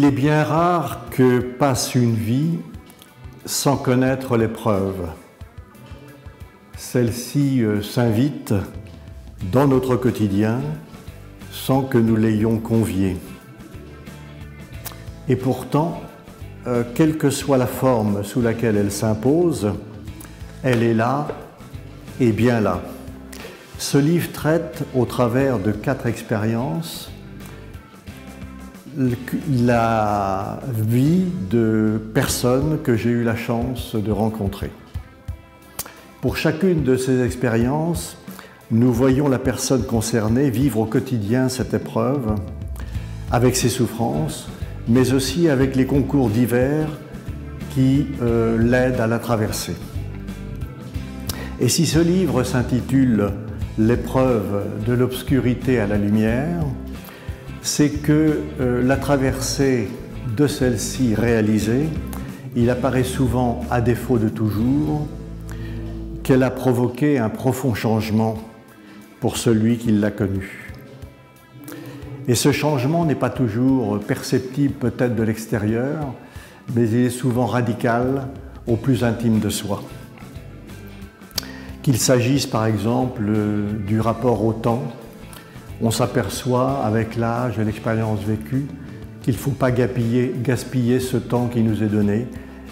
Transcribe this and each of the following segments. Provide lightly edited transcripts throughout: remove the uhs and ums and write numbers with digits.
Il est bien rare que passe une vie sans connaître l'épreuve. Celle-ci s'invite dans notre quotidien sans que nous l'ayons conviée. Et pourtant, quelle que soit la forme sous laquelle elle s'impose, elle est là et bien là. Ce livre traite, au travers de 4 expériences, la vie de personnes que j'ai eu la chance de rencontrer. Pour chacune de ces expériences, nous voyons la personne concernée vivre au quotidien cette épreuve, avec ses souffrances, mais aussi avec les concours divers qui l'aident à la traverser. Et si ce livre s'intitule « L'épreuve de l'obscurité à la lumière », c'est que la traversée de celle-ci réalisée, il apparaît souvent, à défaut de toujours, qu'elle a provoqué un profond changement pour celui qui l'a connue. Et ce changement n'est pas toujours perceptible peut-être de l'extérieur, mais il est souvent radical au plus intime de soi. Qu'il s'agisse par exemple du rapport au temps, on s'aperçoit avec l'âge et l'expérience vécue qu'il ne faut pas gaspiller ce temps qui nous est donné,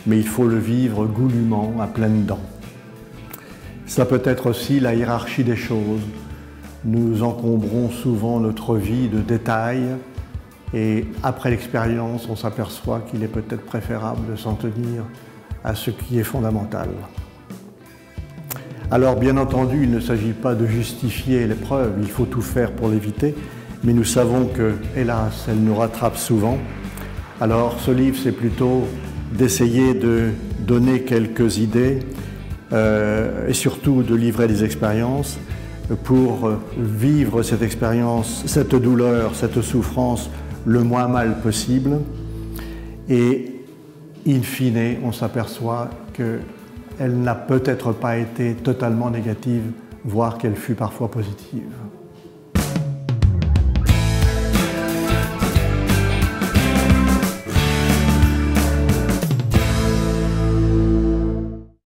mais il faut le vivre goulûment, à pleines dents. Ça peut être aussi la hiérarchie des choses. Nous encombrons souvent notre vie de détails et après l'expérience, on s'aperçoit qu'il est peut-être préférable de s'en tenir à ce qui est fondamental. Alors bien entendu, il ne s'agit pas de justifier l'épreuve, il faut tout faire pour l'éviter, mais nous savons que, hélas, elle nous rattrape souvent. Alors ce livre, c'est plutôt d'essayer de donner quelques idées et surtout de livrer des expériences pour vivre cette expérience, cette douleur, cette souffrance le moins mal possible. Et in fine, on s'aperçoit qu'elle n'a peut-être pas été totalement négative, voire qu'elle fut parfois positive.